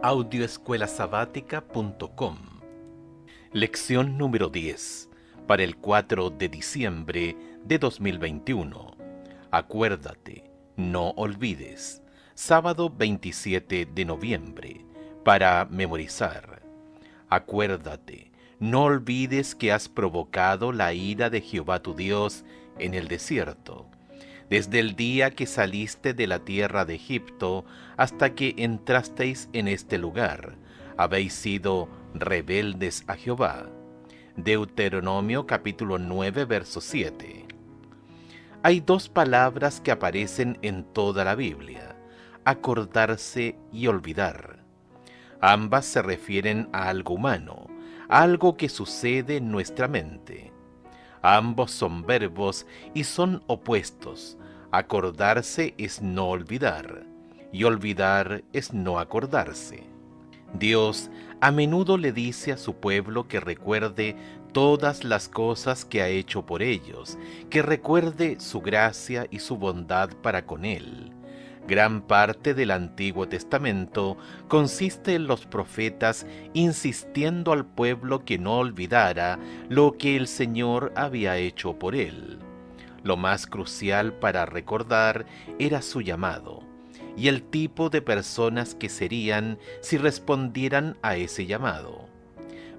Audioescuelasabática.com. Lección número 10 para el 4 de diciembre de 2021. Acuérdate, no olvides. Sábado 27 de noviembre. Para memorizar. Acuérdate, no olvides que has provocado la ira de Jehová tu Dios en el desierto, desde el día que saliste de la tierra de Egipto hasta que entrasteis en este lugar. Habéis sido rebeldes a Jehová. Deuteronomio capítulo 9, verso 7. Hay dos palabras que aparecen en toda la Biblia: acordarse y olvidar. Ambas se refieren a algo humano, a algo que sucede en nuestra mente. Ambos son verbos y son opuestos. Acordarse es no olvidar, y olvidar es no acordarse. Dios a menudo le dice a su pueblo que recuerde todas las cosas que ha hecho por ellos, que recuerde su gracia y su bondad para con él. Gran parte del Antiguo Testamento consiste en los profetas insistiendo al pueblo que no olvidara lo que el Señor había hecho por él. Lo más crucial para recordar era su llamado y el tipo de personas que serían si respondieran a ese llamado.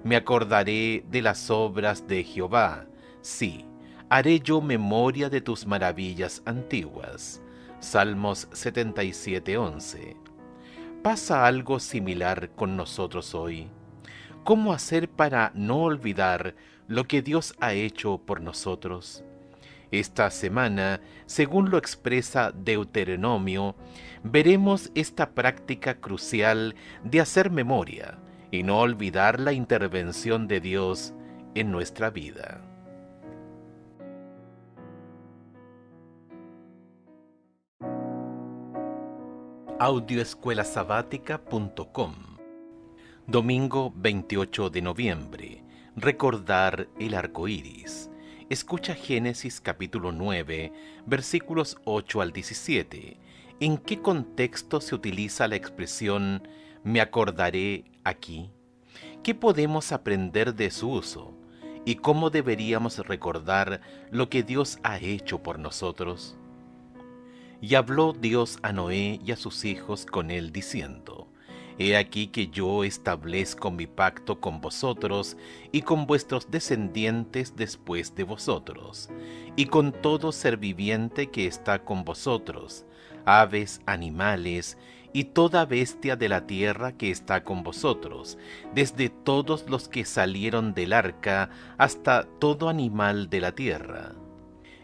Me acordaré de las obras de Jehová, sí, haré yo memoria de tus maravillas antiguas. Salmos 77:11. ¿Pasa algo similar con nosotros hoy? ¿Cómo hacer para no olvidar lo que Dios ha hecho por nosotros? Esta semana, según lo expresa Deuteronomio, veremos esta práctica crucial de hacer memoria y no olvidar la intervención de Dios en nuestra vida. Audioescuelasabática.com. Domingo 28 de noviembre. Recordar el arco iris. Escucha Génesis capítulo 9, versículos 8 al 17. ¿En qué contexto se utiliza la expresión "me acordaré" aquí? ¿Qué podemos aprender de su uso? ¿Y cómo deberíamos recordar lo que Dios ha hecho por nosotros? Y habló Dios a Noé y a sus hijos con él, diciendo: He aquí que yo establezco mi pacto con vosotros y con vuestros descendientes después de vosotros, y con todo ser viviente que está con vosotros, aves, animales, y toda bestia de la tierra que está con vosotros, desde todos los que salieron del arca hasta todo animal de la tierra.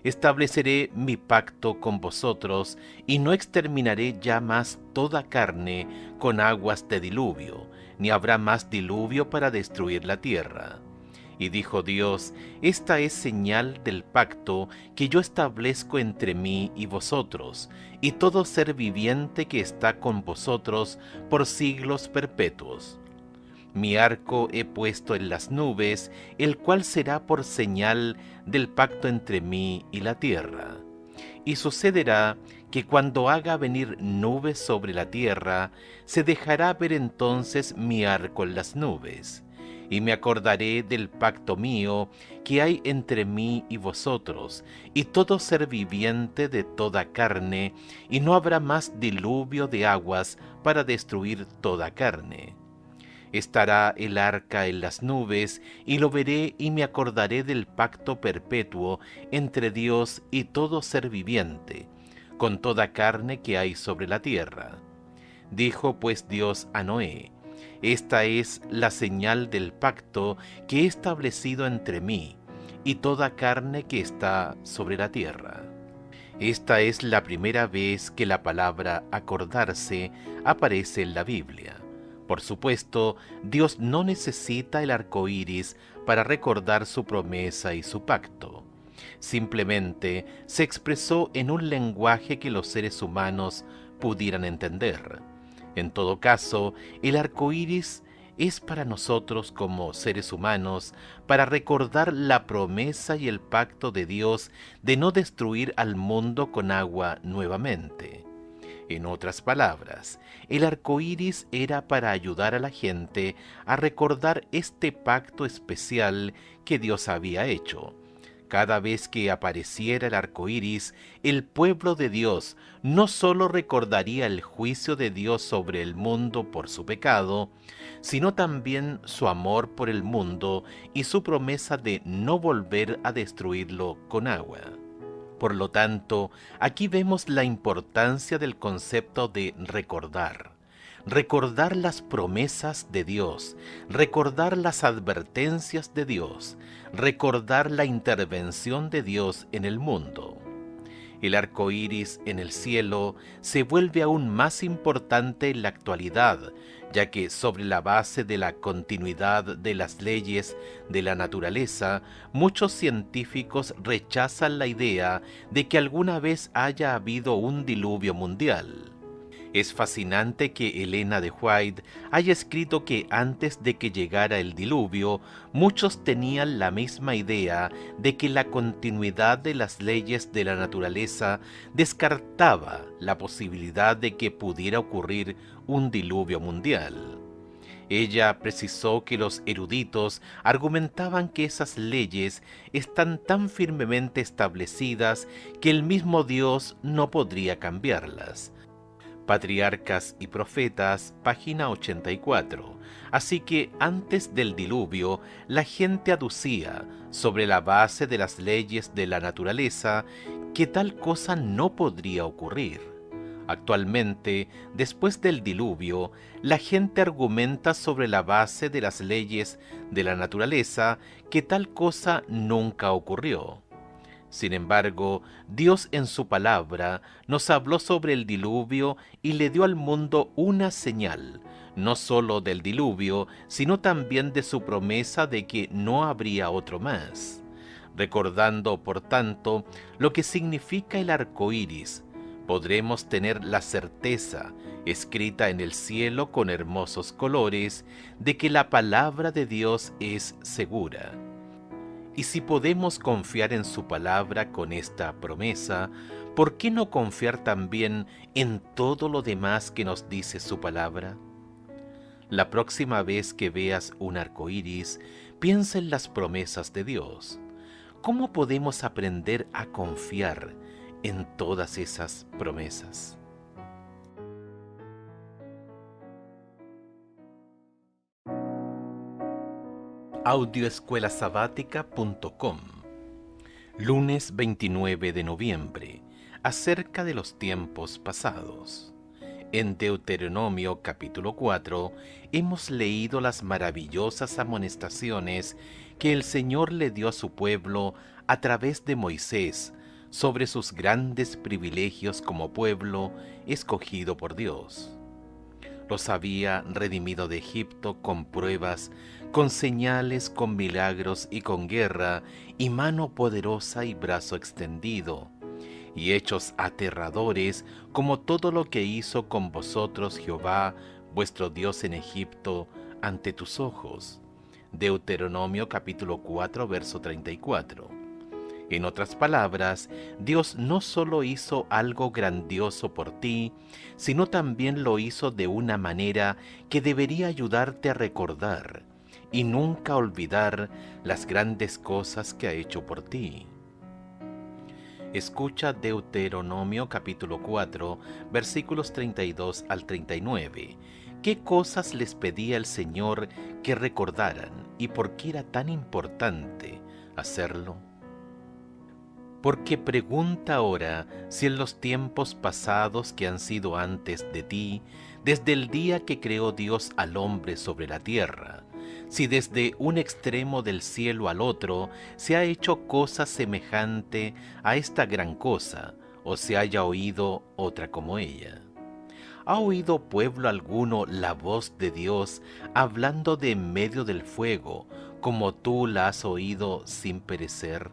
Estableceré mi pacto con vosotros, y no exterminaré ya más toda carne con aguas de diluvio, ni habrá más diluvio para destruir la tierra. Y dijo Dios: Esta es señal del pacto que yo establezco entre mí y vosotros, y todo ser viviente que está con vosotros por siglos perpetuos. Mi arco he puesto en las nubes, el cual será por señal del pacto entre mí y la tierra. Y sucederá que cuando haga venir nubes sobre la tierra, se dejará ver entonces mi arco en las nubes. Y me acordaré del pacto mío que hay entre mí y vosotros, y todo ser viviente de toda carne, y no habrá más diluvio de aguas para destruir toda carne. Estará el arca en las nubes, y lo veré y me acordaré del pacto perpetuo entre Dios y todo ser viviente, con toda carne que hay sobre la tierra. Dijo pues Dios a Noé: Esta es la señal del pacto que he establecido entre mí y toda carne que está sobre la tierra. Esta es la primera vez que la palabra acordarse aparece en la Biblia. Por supuesto, Dios no necesita el arco iris para recordar su promesa y su pacto. Simplemente se expresó en un lenguaje que los seres humanos pudieran entender. En todo caso, el arco iris es para nosotros como seres humanos para recordar la promesa y el pacto de Dios de no destruir al mundo con agua nuevamente. En otras palabras, el arco iris era para ayudar a la gente a recordar este pacto especial que Dios había hecho. Cada vez que apareciera el arco iris, el pueblo de Dios no solo recordaría el juicio de Dios sobre el mundo por su pecado, sino también su amor por el mundo y su promesa de no volver a destruirlo con agua. Por lo tanto, aquí vemos la importancia del concepto de recordar. Recordar las promesas de Dios, recordar las advertencias de Dios, recordar la intervención de Dios en el mundo. El arco iris en el cielo se vuelve aún más importante en la actualidad, ya que sobre la base de la continuidad de las leyes de la naturaleza, muchos científicos rechazan la idea de que alguna vez haya habido un diluvio mundial. Es fascinante que Elena de White haya escrito que antes de que llegara el diluvio, muchos tenían la misma idea de que la continuidad de las leyes de la naturaleza descartaba la posibilidad de que pudiera ocurrir un diluvio mundial. Ella precisó que los eruditos argumentaban que esas leyes están tan firmemente establecidas que el mismo Dios no podría cambiarlas. Patriarcas y Profetas, página 84. Así que antes del diluvio, la gente aducía, sobre la base de las leyes de la naturaleza, que tal cosa no podría ocurrir. Actualmente, después del diluvio, la gente argumenta sobre la base de las leyes de la naturaleza que tal cosa nunca ocurrió. Sin embargo, Dios en su palabra nos habló sobre el diluvio y le dio al mundo una señal, no solo del diluvio, sino también de su promesa de que no habría otro más. Recordando, por tanto, lo que significa el arco iris, podremos tener la certeza, escrita en el cielo con hermosos colores, de que la palabra de Dios es segura. Y si podemos confiar en su palabra con esta promesa, ¿por qué no confiar también en todo lo demás que nos dice su palabra? La próxima vez que veas un arco iris, piensa en las promesas de Dios. ¿Cómo podemos aprender a confiar en todas esas promesas? Audioescuelasabática.com Lunes 29 de noviembre, acerca de los tiempos pasados. En Deuteronomio capítulo 4 hemos leído las maravillosas amonestaciones que el Señor le dio a su pueblo a través de Moisés sobre sus grandes privilegios como pueblo escogido por Dios. Los había redimido de Egipto con pruebas, con señales, con milagros y con guerra, y mano poderosa y brazo extendido, y hechos aterradores como todo lo que hizo con vosotros Jehová, vuestro Dios en Egipto, ante tus ojos. Deuteronomio capítulo 4, verso 34. En otras palabras, Dios no solo hizo algo grandioso por ti, sino también lo hizo de una manera que debería ayudarte a recordar y nunca olvidar las grandes cosas que ha hecho por ti. Escucha Deuteronomio capítulo 4, versículos 32 al 39. ¿Qué cosas les pedía el Señor que recordaran y por qué era tan importante hacerlo? Porque pregunta ahora si en los tiempos pasados que han sido antes de ti, desde el día que creó Dios al hombre sobre la tierra, si desde un extremo del cielo al otro se ha hecho cosa semejante a esta gran cosa, o se haya oído otra como ella. ¿Ha oído pueblo alguno la voz de Dios hablando de en medio del fuego, como tú la has oído sin perecer?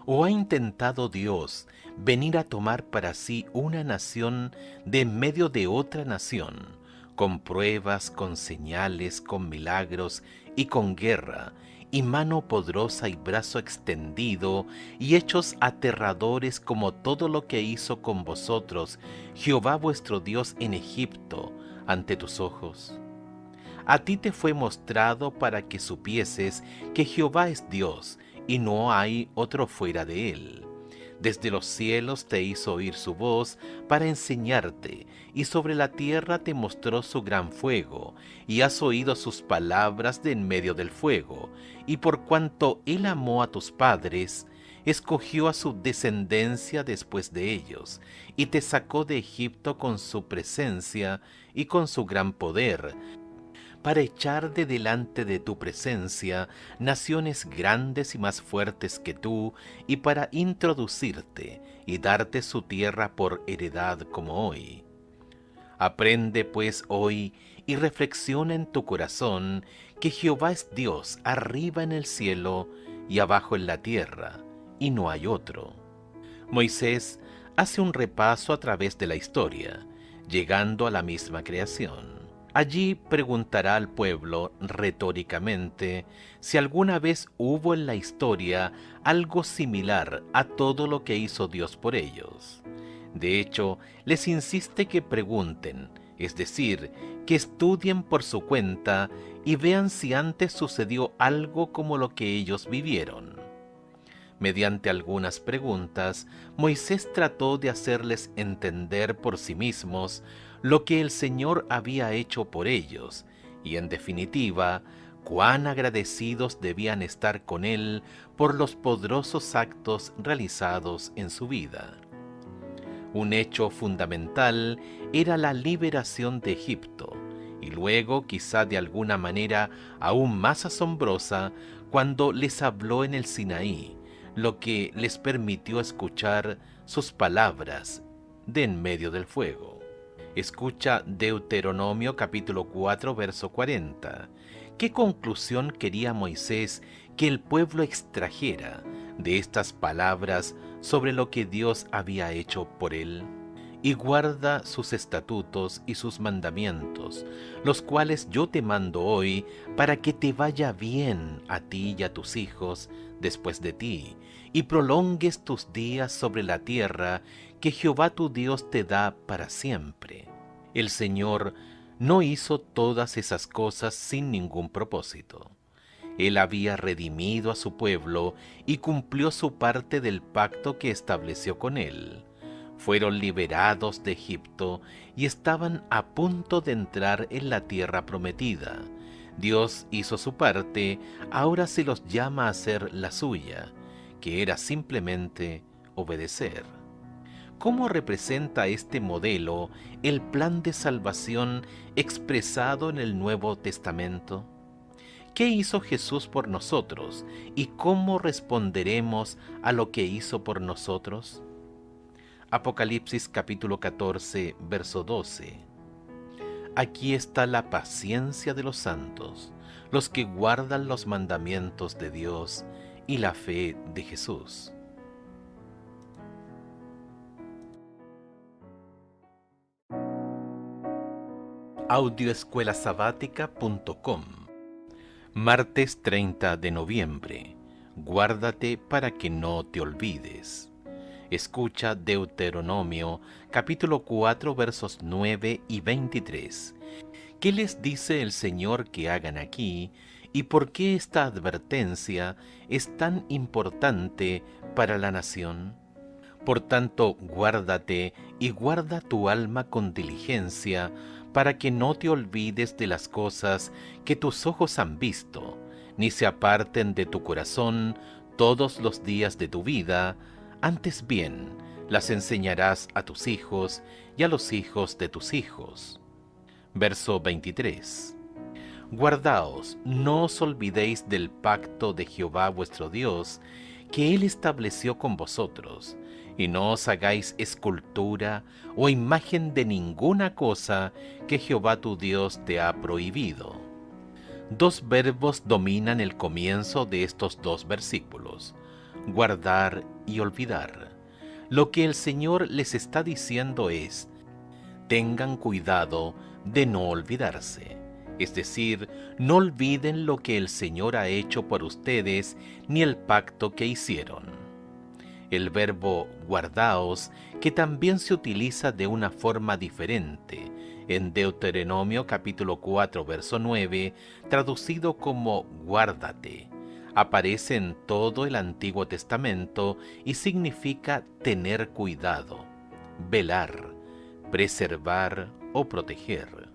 ¿O ha intentado Dios venir a tomar para sí una nación de en medio de otra nación, con pruebas, con señales, con milagros y con guerra, y mano poderosa y brazo extendido, y hechos aterradores como todo lo que hizo con vosotros Jehová vuestro Dios en Egipto, ante tus ojos? A ti te fue mostrado para que supieses que Jehová es Dios, y no hay otro fuera de él. Desde los cielos te hizo oír su voz para enseñarte, y sobre la tierra te mostró su gran fuego, y has oído sus palabras de en medio del fuego. Y por cuanto él amó a tus padres, escogió a su descendencia después de ellos, y te sacó de Egipto con su presencia y con su gran poder, para echar de delante de tu presencia naciones grandes y más fuertes que tú, y para introducirte y darte su tierra por heredad como hoy. Aprende pues hoy y reflexiona en tu corazón que Jehová es Dios arriba en el cielo y abajo en la tierra, y no hay otro. Moisés hace un repaso a través de la historia, llegando a la misma creación. Allí preguntará al pueblo retóricamente si alguna vez hubo en la historia algo similar a todo lo que hizo Dios por ellos. De hecho, les insiste que pregunten, es decir, que estudien por su cuenta y vean si antes sucedió algo como lo que ellos vivieron. Mediante algunas preguntas, Moisés trató de hacerles entender por sí mismos lo que el Señor había hecho por ellos, y en definitiva, cuán agradecidos debían estar con Él por los poderosos actos realizados en su vida. Un hecho fundamental era la liberación de Egipto, y luego, quizá de alguna manera aún más asombrosa, cuando les habló en el Sinaí, lo que les permitió escuchar sus palabras de en medio del fuego. Escucha Deuteronomio capítulo 4, verso 40. ¿Qué conclusión quería Moisés que el pueblo extrajera de estas palabras sobre lo que Dios había hecho por él? Y guarda sus estatutos y sus mandamientos, los cuales yo te mando hoy, para que te vaya bien a ti y a tus hijos después de ti, y prolongues tus días sobre la tierra que Jehová tu Dios te da para siempre. El Señor no hizo todas esas cosas sin ningún propósito. Él había redimido a su pueblo y cumplió su parte del pacto que estableció con él. Fueron liberados de Egipto y estaban a punto de entrar en la tierra prometida. Dios hizo su parte, ahora se los llama a hacer la suya, que era simplemente obedecer. ¿Cómo representa este modelo el plan de salvación expresado en el Nuevo Testamento? ¿Qué hizo Jesús por nosotros y cómo responderemos a lo que hizo por nosotros? Apocalipsis capítulo 14, verso 12. Aquí está la paciencia de los santos, los que guardan los mandamientos de Dios y la fe de Jesús. Audioescuelasabática.com. Martes 30 de noviembre. Guárdate para que no te olvides. Escucha Deuteronomio capítulo 4 versos 9 y 23. ¿Qué les dice el Señor que hagan aquí y por qué esta advertencia es tan importante para la nación? Por tanto, guárdate y guarda tu alma con diligencia, para que no te olvides de las cosas que tus ojos han visto, ni se aparten de tu corazón todos los días de tu vida, antes bien las enseñarás a tus hijos y a los hijos de tus hijos. Verso 23. Guardaos, no os olvidéis del pacto de Jehová vuestro Dios, que Él estableció con vosotros, y no os hagáis escultura o imagen de ninguna cosa que Jehová tu Dios te ha prohibido. Dos verbos dominan el comienzo de estos dos versículos: guardar y olvidar. Lo que el Señor les está diciendo es: tengan cuidado de no olvidarse. Es decir, no olviden lo que el Señor ha hecho por ustedes ni el pacto que hicieron. El verbo guardaos, que también se utiliza de una forma diferente en Deuteronomio capítulo 4, verso 9, traducido como guárdate, aparece en todo el Antiguo Testamento y significa tener cuidado, velar, preservar o proteger.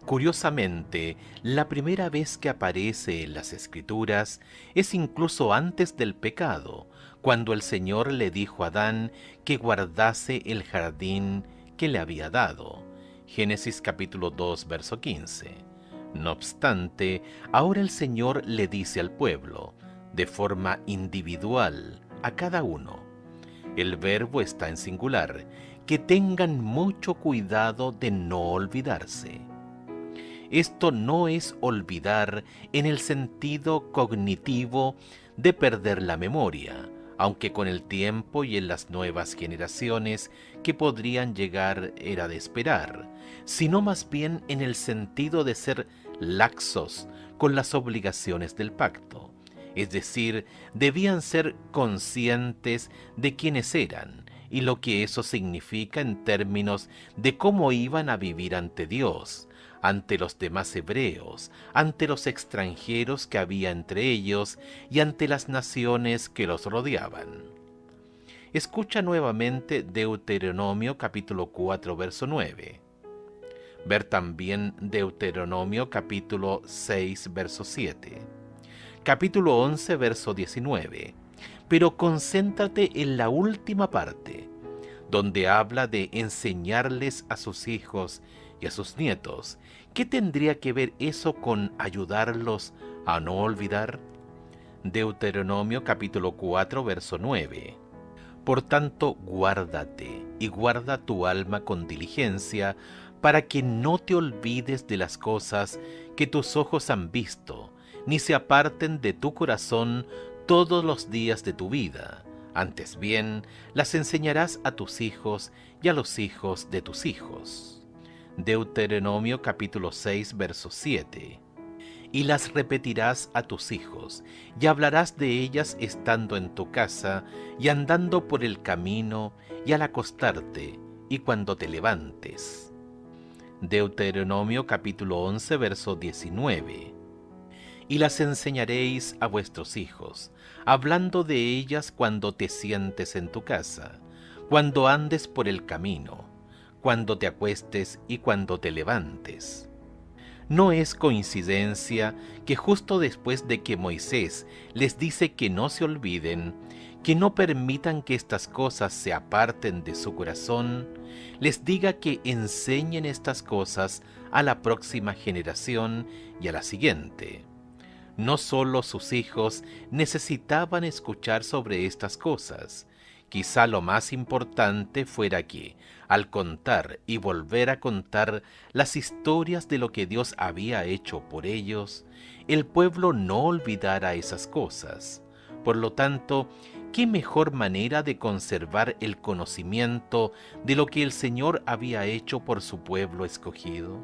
Curiosamente, la primera vez que aparece en las Escrituras es incluso antes del pecado, cuando el Señor le dijo a Adán que guardase el jardín que le había dado. Génesis capítulo 2, verso 15. No obstante, ahora el Señor le dice al pueblo, de forma individual, a cada uno. El verbo está en singular, que tengan mucho cuidado de no olvidarse. Esto no es olvidar en el sentido cognitivo de perder la memoria, aunque con el tiempo y en las nuevas generaciones que podrían llegar era de esperar, sino más bien en el sentido de ser laxos con las obligaciones del pacto. Es decir, debían ser conscientes de quiénes eran y lo que eso significa en términos de cómo iban a vivir ante Dios, ante los demás hebreos, ante los extranjeros que había entre ellos y ante las naciones que los rodeaban. Escucha nuevamente Deuteronomio capítulo 4, verso 9. Ver también Deuteronomio capítulo 6, verso 7. Capítulo 11, verso 19. Pero concéntrate en la última parte, donde habla de enseñarles a sus hijos y a sus nietos. ¿Qué tendría que ver eso con ayudarlos a no olvidar? Deuteronomio capítulo 4, verso 9. Por tanto, guárdate y guarda tu alma con diligencia, para que no te olvides de las cosas que tus ojos han visto, ni se aparten de tu corazón todos los días de tu vida. Antes bien, las enseñarás a tus hijos y a los hijos de tus hijos. Deuteronomio capítulo 6, verso 7. Y las repetirás a tus hijos, y hablarás de ellas estando en tu casa, y andando por el camino, y al acostarte, y cuando te levantes. Deuteronomio capítulo 11, verso 19. Y las enseñaréis a vuestros hijos, hablando de ellas cuando te sientes en tu casa, cuando andes por el camino, cuando te acuestes y cuando te levantes. No es coincidencia que justo después de que Moisés les dice que no se olviden, que no permitan que estas cosas se aparten de su corazón, les diga que enseñen estas cosas a la próxima generación y a la siguiente. No solo sus hijos necesitaban escuchar sobre estas cosas, quizá lo más importante fuera que, al contar y volver a contar las historias de lo que Dios había hecho por ellos, el pueblo no olvidara esas cosas. Por lo tanto, ¿qué mejor manera de conservar el conocimiento de lo que el Señor había hecho por su pueblo escogido?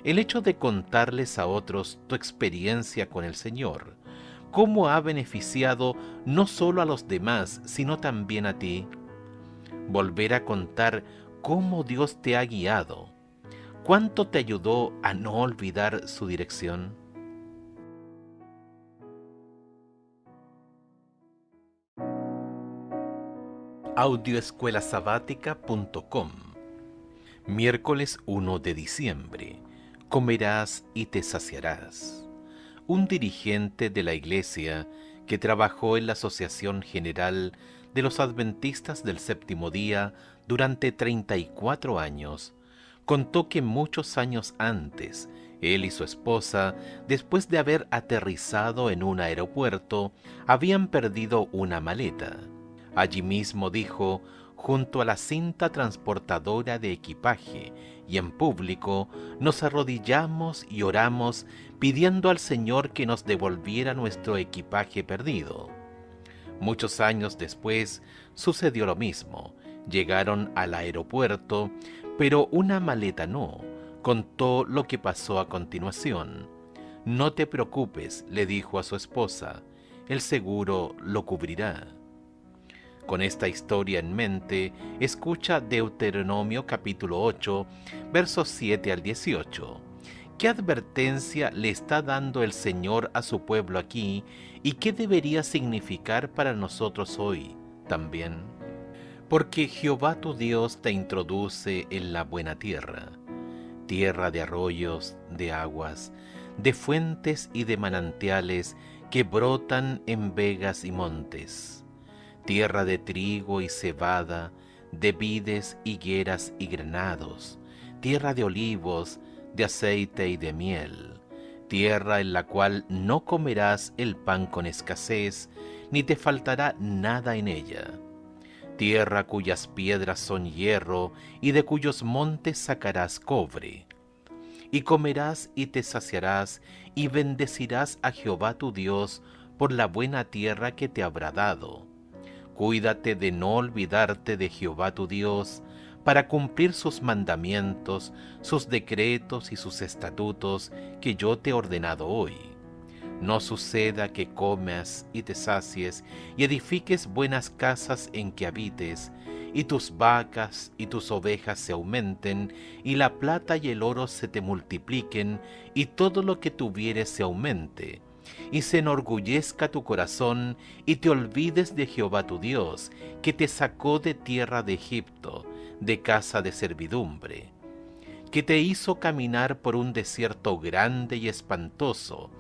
El hecho de contarles a otros tu experiencia con el Señor, cómo ha beneficiado no solo a los demás, sino también a ti. Volver a contar cómo Dios te ha guiado, cuánto te ayudó a no olvidar su dirección. Audioescuelasabática.com. Miércoles 1 de diciembre. Comerás y te saciarás. Un dirigente de la Iglesia que trabajó en la Asociación General de los Adventistas del Séptimo Día durante 34 años, contó que muchos años antes, él y su esposa, después de haber aterrizado en un aeropuerto, habían perdido una maleta. Allí mismo, dijo, junto a la cinta transportadora de equipaje y en público, nos arrodillamos y oramos pidiendo al Señor que nos devolviera nuestro equipaje perdido. Muchos años después sucedió lo mismo. Llegaron al aeropuerto, pero una maleta no, contó lo que pasó a continuación. «No te preocupes», le dijo a su esposa, «el seguro lo cubrirá». Con esta historia en mente, escucha Deuteronomio capítulo 8, versos 7 al 18. ¿Qué advertencia le está dando el Señor a su pueblo aquí y qué debería significar para nosotros hoy también? Porque Jehová tu Dios te introduce en la buena tierra, tierra de arroyos, de aguas, de fuentes y de manantiales que brotan en vegas y montes, tierra de trigo y cebada, de vides, higueras y granados, tierra de olivos, de aceite y de miel, tierra en la cual no comerás el pan con escasez, ni te faltará nada en ella, tierra cuyas piedras son hierro y de cuyos montes sacarás cobre. Y comerás y te saciarás y bendecirás a Jehová tu Dios por la buena tierra que te habrá dado. Cuídate de no olvidarte de Jehová tu Dios, para cumplir sus mandamientos, sus decretos y sus estatutos que yo te he ordenado hoy. No suceda que comas y te sacies y edifiques buenas casas en que habites, y tus vacas y tus ovejas se aumenten, y la plata y el oro se te multipliquen, y todo lo que tuvieres se aumente, y se enorgullezca tu corazón, y te olvides de Jehová tu Dios, que te sacó de tierra de Egipto, de casa de servidumbre, que te hizo caminar por un desierto grande y espantoso,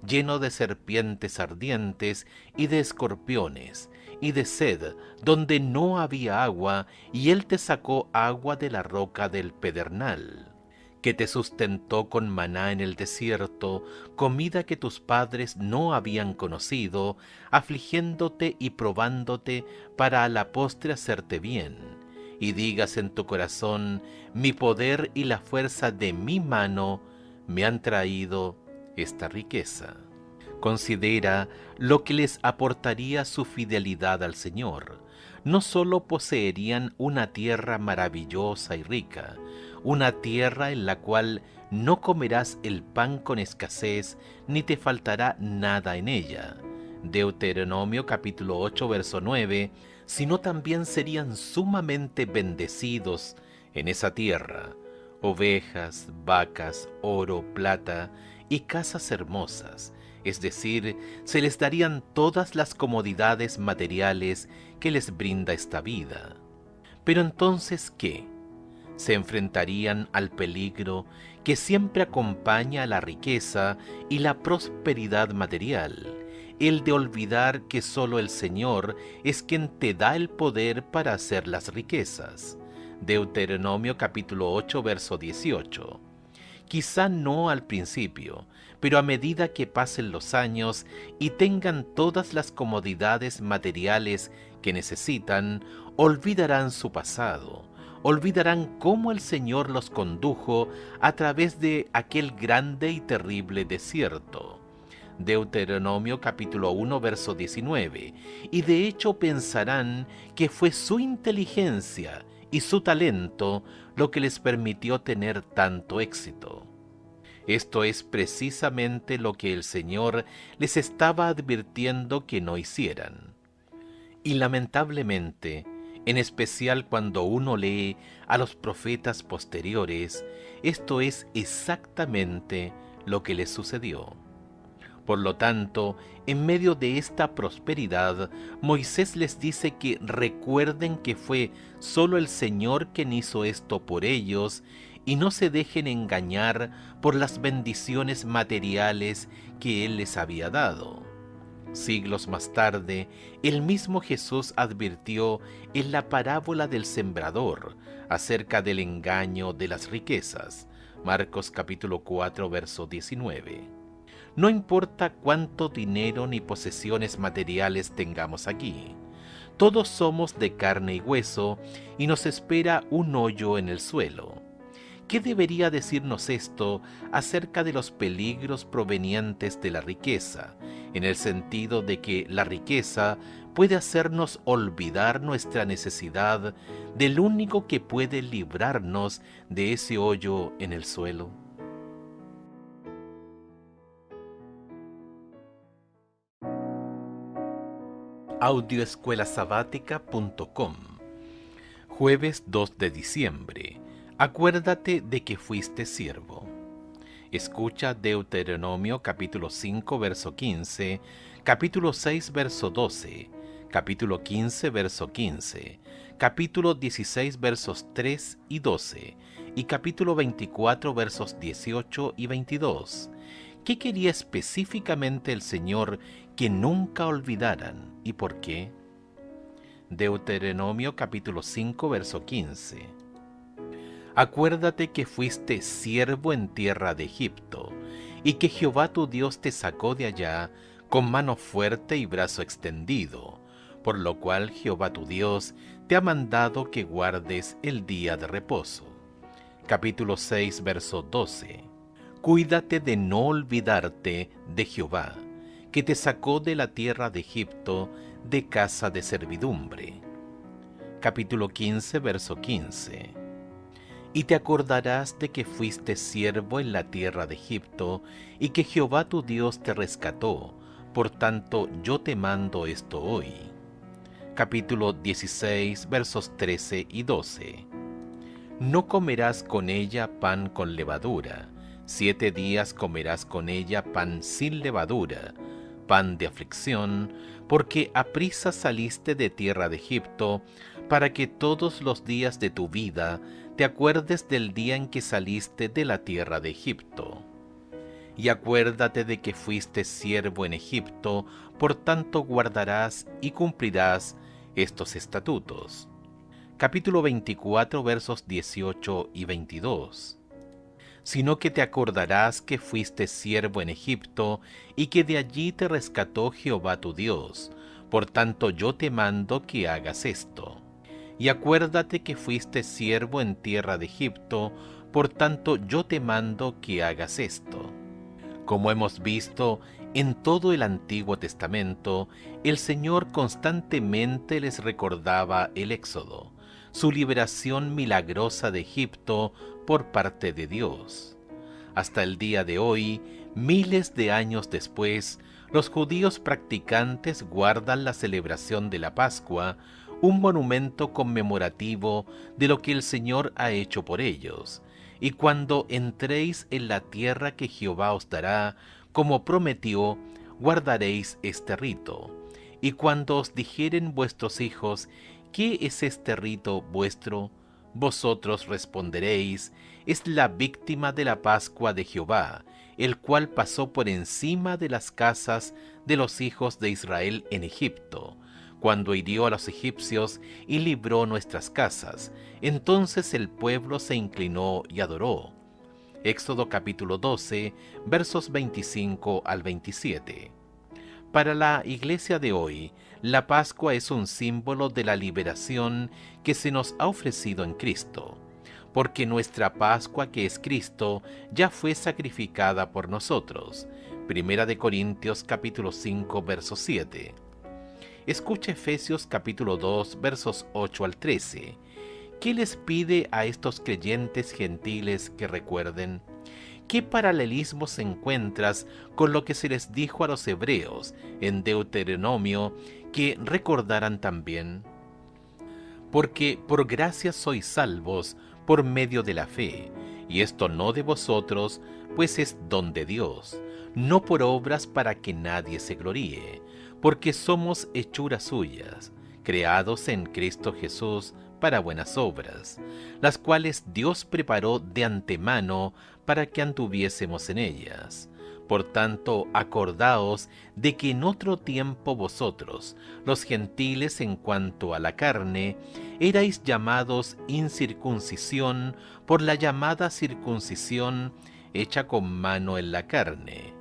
lleno de serpientes ardientes y de escorpiones, y de sed, donde no había agua, y él te sacó agua de la roca del pedernal, que te sustentó con maná en el desierto, comida que tus padres no habían conocido, afligiéndote y probándote para a la postre hacerte bien, y digas en tu corazón, mi poder y la fuerza de mi mano me han traído esta riqueza. Considera lo que les aportaría su fidelidad al Señor. No solo poseerían una tierra maravillosa y rica, una tierra en la cual no comerás el pan con escasez, ni te faltará nada en ella. Deuteronomio capítulo 8, verso 9, sino también serían sumamente bendecidos en esa tierra, ovejas, vacas, oro, plata y casas hermosas, es decir, se les darían todas las comodidades materiales que les brinda esta vida. Pero entonces, ¿qué? Se enfrentarían al peligro que siempre acompaña a la riqueza y la prosperidad material, el de olvidar que solo el Señor es quien te da el poder para hacer las riquezas. Deuteronomio capítulo 8, verso 18. Quizá no al principio, pero a medida que pasen los años y tengan todas las comodidades materiales que necesitan, olvidarán su pasado, olvidarán cómo el Señor los condujo a través de aquel grande y terrible desierto. Deuteronomio capítulo 1, verso 19, y de hecho pensarán que fue su inteligencia y su talento lo que les permitió tener tanto éxito. Esto es precisamente lo que el Señor les estaba advirtiendo que no hicieran. Y lamentablemente, en especial cuando uno lee a los profetas posteriores, esto es exactamente lo que les sucedió. Por lo tanto, en medio de esta prosperidad, Moisés les dice que recuerden que fue solo el Señor quien hizo esto por ellos y no se dejen engañar por las bendiciones materiales que Él les había dado. Siglos más tarde, el mismo Jesús advirtió en la parábola del sembrador acerca del engaño de las riquezas. Marcos capítulo 4, verso 19. No importa cuánto dinero ni posesiones materiales tengamos aquí. Todos somos de carne y hueso y nos espera un hoyo en el suelo. ¿Qué debería decirnos esto acerca de los peligros provenientes de la riqueza, en el sentido de que la riqueza puede hacernos olvidar nuestra necesidad del único que puede librarnos de ese hoyo en el suelo. Audioescuelasabática.com. Jueves 2 de diciembre. Acuérdate de que fuiste siervo. Escucha Deuteronomio capítulo 5 verso 15, capítulo 6 verso 12, capítulo 15 verso 15, capítulo 16 versos 3 y 12 y capítulo 24 versos 18 y 22. ¿Qué quería específicamente el Señor que nunca olvidaran y por qué? Deuteronomio capítulo 5 verso 15. Acuérdate que fuiste siervo en tierra de Egipto, y que Jehová tu Dios te sacó de allá con mano fuerte y brazo extendido, por lo cual Jehová tu Dios te ha mandado que guardes el día de reposo. Capítulo 6, verso 12. Cuídate de no olvidarte de Jehová, que te sacó de la tierra de Egipto, de casa de servidumbre. Capítulo 15, verso 15. Y te acordarás de que fuiste siervo en la tierra de Egipto, y que Jehová tu Dios te rescató, por tanto yo te mando esto hoy. Capítulo 16, versos 13 y 12. No comerás con ella pan con levadura, 7 días comerás con ella pan sin levadura, pan de aflicción, porque aprisa saliste de tierra de Egipto, para que todos los días de tu vida te acuerdes del día en que saliste de la tierra de Egipto. Y acuérdate de que fuiste siervo en Egipto, por tanto guardarás y cumplirás estos estatutos. Capítulo 24, versos 18 y 22. Sino que te acordarás que fuiste siervo en Egipto, y que de allí te rescató Jehová tu Dios. Por tanto yo te mando que hagas esto. Y acuérdate que fuiste siervo en tierra de Egipto, por tanto yo te mando que hagas esto. Como hemos visto en todo el Antiguo Testamento, el Señor constantemente les recordaba el Éxodo, su liberación milagrosa de Egipto por parte de Dios. Hasta el día de hoy, miles de años después, los judíos practicantes guardan la celebración de la Pascua, un monumento conmemorativo de lo que el Señor ha hecho por ellos. Y cuando entréis en la tierra que Jehová os dará, como prometió, guardaréis este rito. Y cuando os dijeren vuestros hijos, ¿qué es este rito vuestro? Vosotros responderéis, es la víctima de la Pascua de Jehová, el cual pasó por encima de las casas de los hijos de Israel en Egipto, cuando hirió a los egipcios y libró nuestras casas. Entonces el pueblo se inclinó y adoró. Éxodo capítulo 12, versos 25 al 27. Para la iglesia de hoy, la Pascua es un símbolo de la liberación que se nos ha ofrecido en Cristo, porque nuestra Pascua, que es Cristo, ya fue sacrificada por nosotros. Primera de Corintios capítulo 5, verso 7. Escucha Efesios capítulo 2, versos 8 al 13. ¿Qué les pide a estos creyentes gentiles que recuerden? ¿Qué paralelismos encuentras con lo que se les dijo a los hebreos en Deuteronomio que recordaran también? Porque por gracia sois salvos por medio de la fe, y esto no de vosotros, pues es don de Dios, no por obras para que nadie se gloríe, porque somos hechuras suyas, creados en Cristo Jesús para buenas obras, las cuales Dios preparó de antemano para que anduviésemos en ellas. Por tanto, acordaos de que en otro tiempo vosotros, los gentiles en cuanto a la carne, erais llamados incircuncisión por la llamada circuncisión hecha con mano en la carne.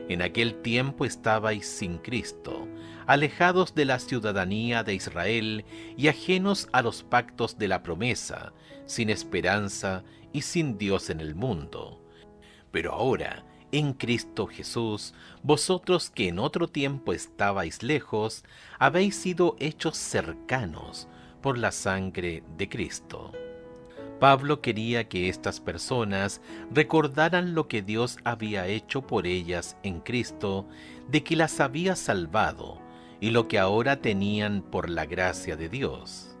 En aquel tiempo estabais sin Cristo, alejados de la ciudadanía de Israel y ajenos a los pactos de la promesa, sin esperanza y sin Dios en el mundo. Pero ahora, En Cristo Jesús, vosotros que en otro tiempo estabais lejos, habéis sido hechos cercanos por la sangre de Cristo. Pablo quería que estas personas recordaran lo que Dios había hecho por ellas en Cristo, de que las había salvado, y lo que ahora tenían por la gracia de Dios.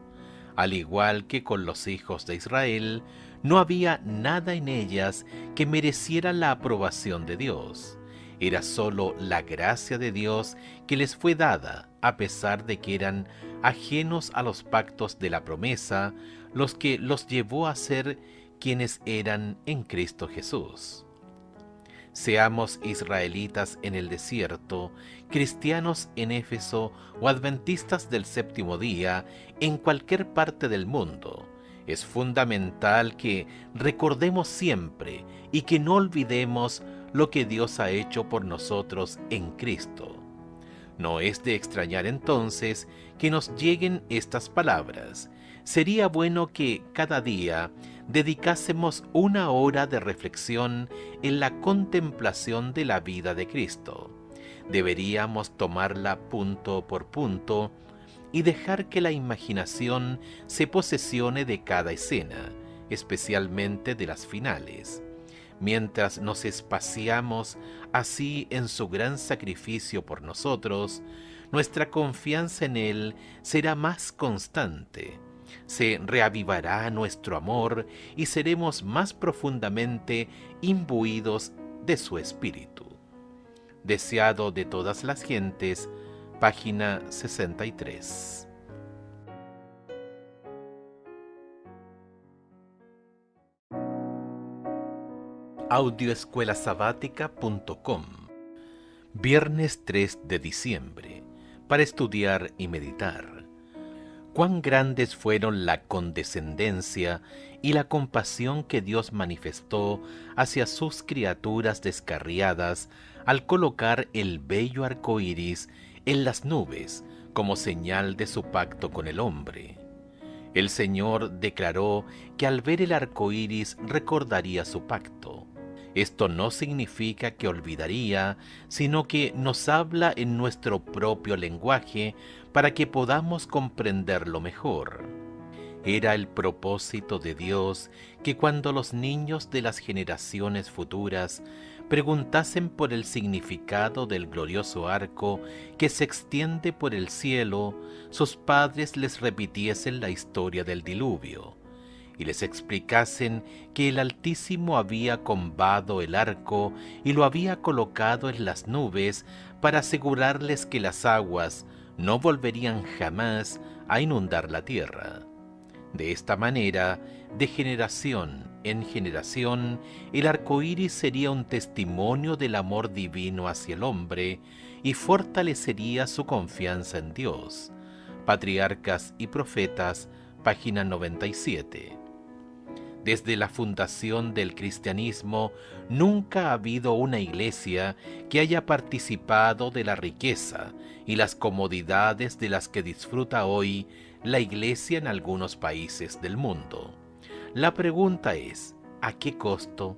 Al igual que con los hijos de Israel, no había nada en ellas que mereciera la aprobación de Dios. Era solo la gracia de Dios que les fue dada, a pesar de que eran ajenos a los pactos de la promesa, los que los llevó a ser quienes eran en Cristo Jesús. Seamos israelitas en el desierto, cristianos en Éfeso o adventistas del séptimo día en cualquier parte del mundo, es fundamental que recordemos siempre y que no olvidemos lo que Dios ha hecho por nosotros en Cristo. No es de extrañar entonces que nos lleguen estas palabras. Sería bueno que cada día dedicásemos una hora de reflexión en la contemplación de la vida de Cristo. Deberíamos tomarla punto por punto y dejar que la imaginación se posesione de cada escena, especialmente de las finales. Mientras nos espaciamos así en su gran sacrificio por nosotros, nuestra confianza en Él será más constante. Se reavivará nuestro amor y seremos más profundamente imbuidos de su espíritu. Deseado de todas las gentes, página 63. Audioescuelasabática.com. Viernes 3 de diciembre, para estudiar y meditar. Cuán grandes fueron la condescendencia y la compasión que Dios manifestó hacia sus criaturas descarriadas al colocar el bello arco iris en las nubes como señal de su pacto con el hombre. El Señor declaró que al ver el arco iris recordaría su pacto. Esto no significa que olvidaría, sino que nos habla en nuestro propio lenguaje para que podamos comprenderlo mejor. Era el propósito de Dios que cuando los niños de las generaciones futuras preguntasen por el significado del glorioso arco que se extiende por el cielo, sus padres les repitiesen la historia del diluvio y les explicasen que el Altísimo había combado el arco y lo había colocado en las nubes para asegurarles que las aguas no volverían jamás a inundar la tierra. De esta manera, de generación en generación, el arco iris sería un testimonio del amor divino hacia el hombre y fortalecería su confianza en Dios. Patriarcas y Profetas, página 97. Desde la fundación del cristianismo, nunca ha habido una iglesia que haya participado de la riqueza y las comodidades de las que disfruta hoy la iglesia en algunos países del mundo. La pregunta es, ¿a qué costo?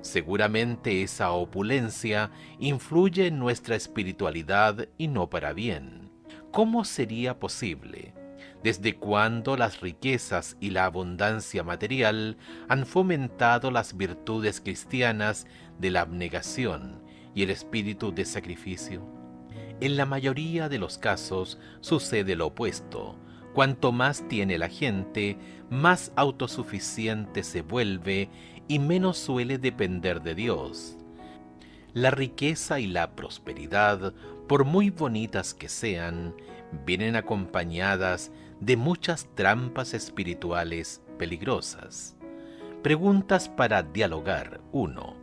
Seguramente esa opulencia influye en nuestra espiritualidad y no para bien. ¿Cómo sería posible? ¿Desde cuándo las riquezas y la abundancia material han fomentado las virtudes cristianas de la abnegación y el espíritu de sacrificio? En la mayoría de los casos sucede lo opuesto. Cuanto más tiene la gente, más autosuficiente se vuelve y menos suele depender de Dios. La riqueza y la prosperidad, por muy bonitas que sean, vienen acompañadas de muchas trampas espirituales peligrosas. Preguntas para dialogar. 1.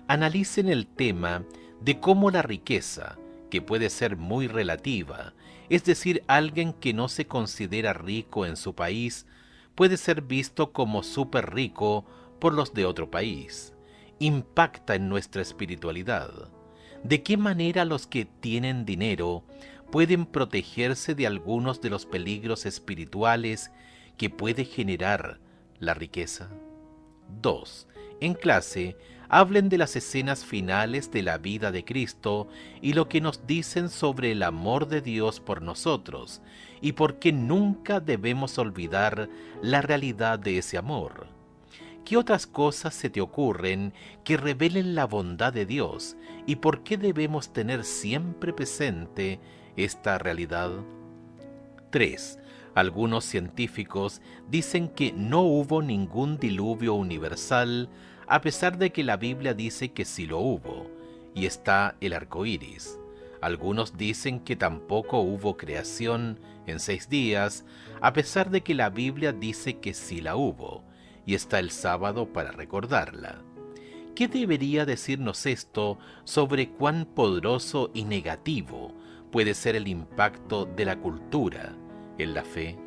Analicen el tema de cómo la riqueza, que puede ser muy relativa, es decir, alguien que no se considera rico en su país, puede ser visto como súper rico por los de otro país. Impacta en nuestra espiritualidad. ¿De qué manera los que tienen dinero pueden protegerse de algunos de los peligros espirituales que puede generar la riqueza? 2. En clase, hablen de las escenas finales de la vida de Cristo y lo que nos dicen sobre el amor de Dios por nosotros y por qué nunca debemos olvidar la realidad de ese amor. ¿Qué otras cosas se te ocurren que revelen la bondad de Dios y por qué debemos tener siempre presente esta realidad? 3. Algunos científicos dicen que no hubo ningún diluvio universal, a pesar de que la Biblia dice que sí lo hubo, y está el arco iris. Algunos dicen que tampoco hubo creación en 6 días, a pesar de que la Biblia dice que sí la hubo, y está el sábado para recordarla. ¿Qué debería decirnos esto sobre cuán poderoso y negativo puede ser el impacto de la cultura en la fe?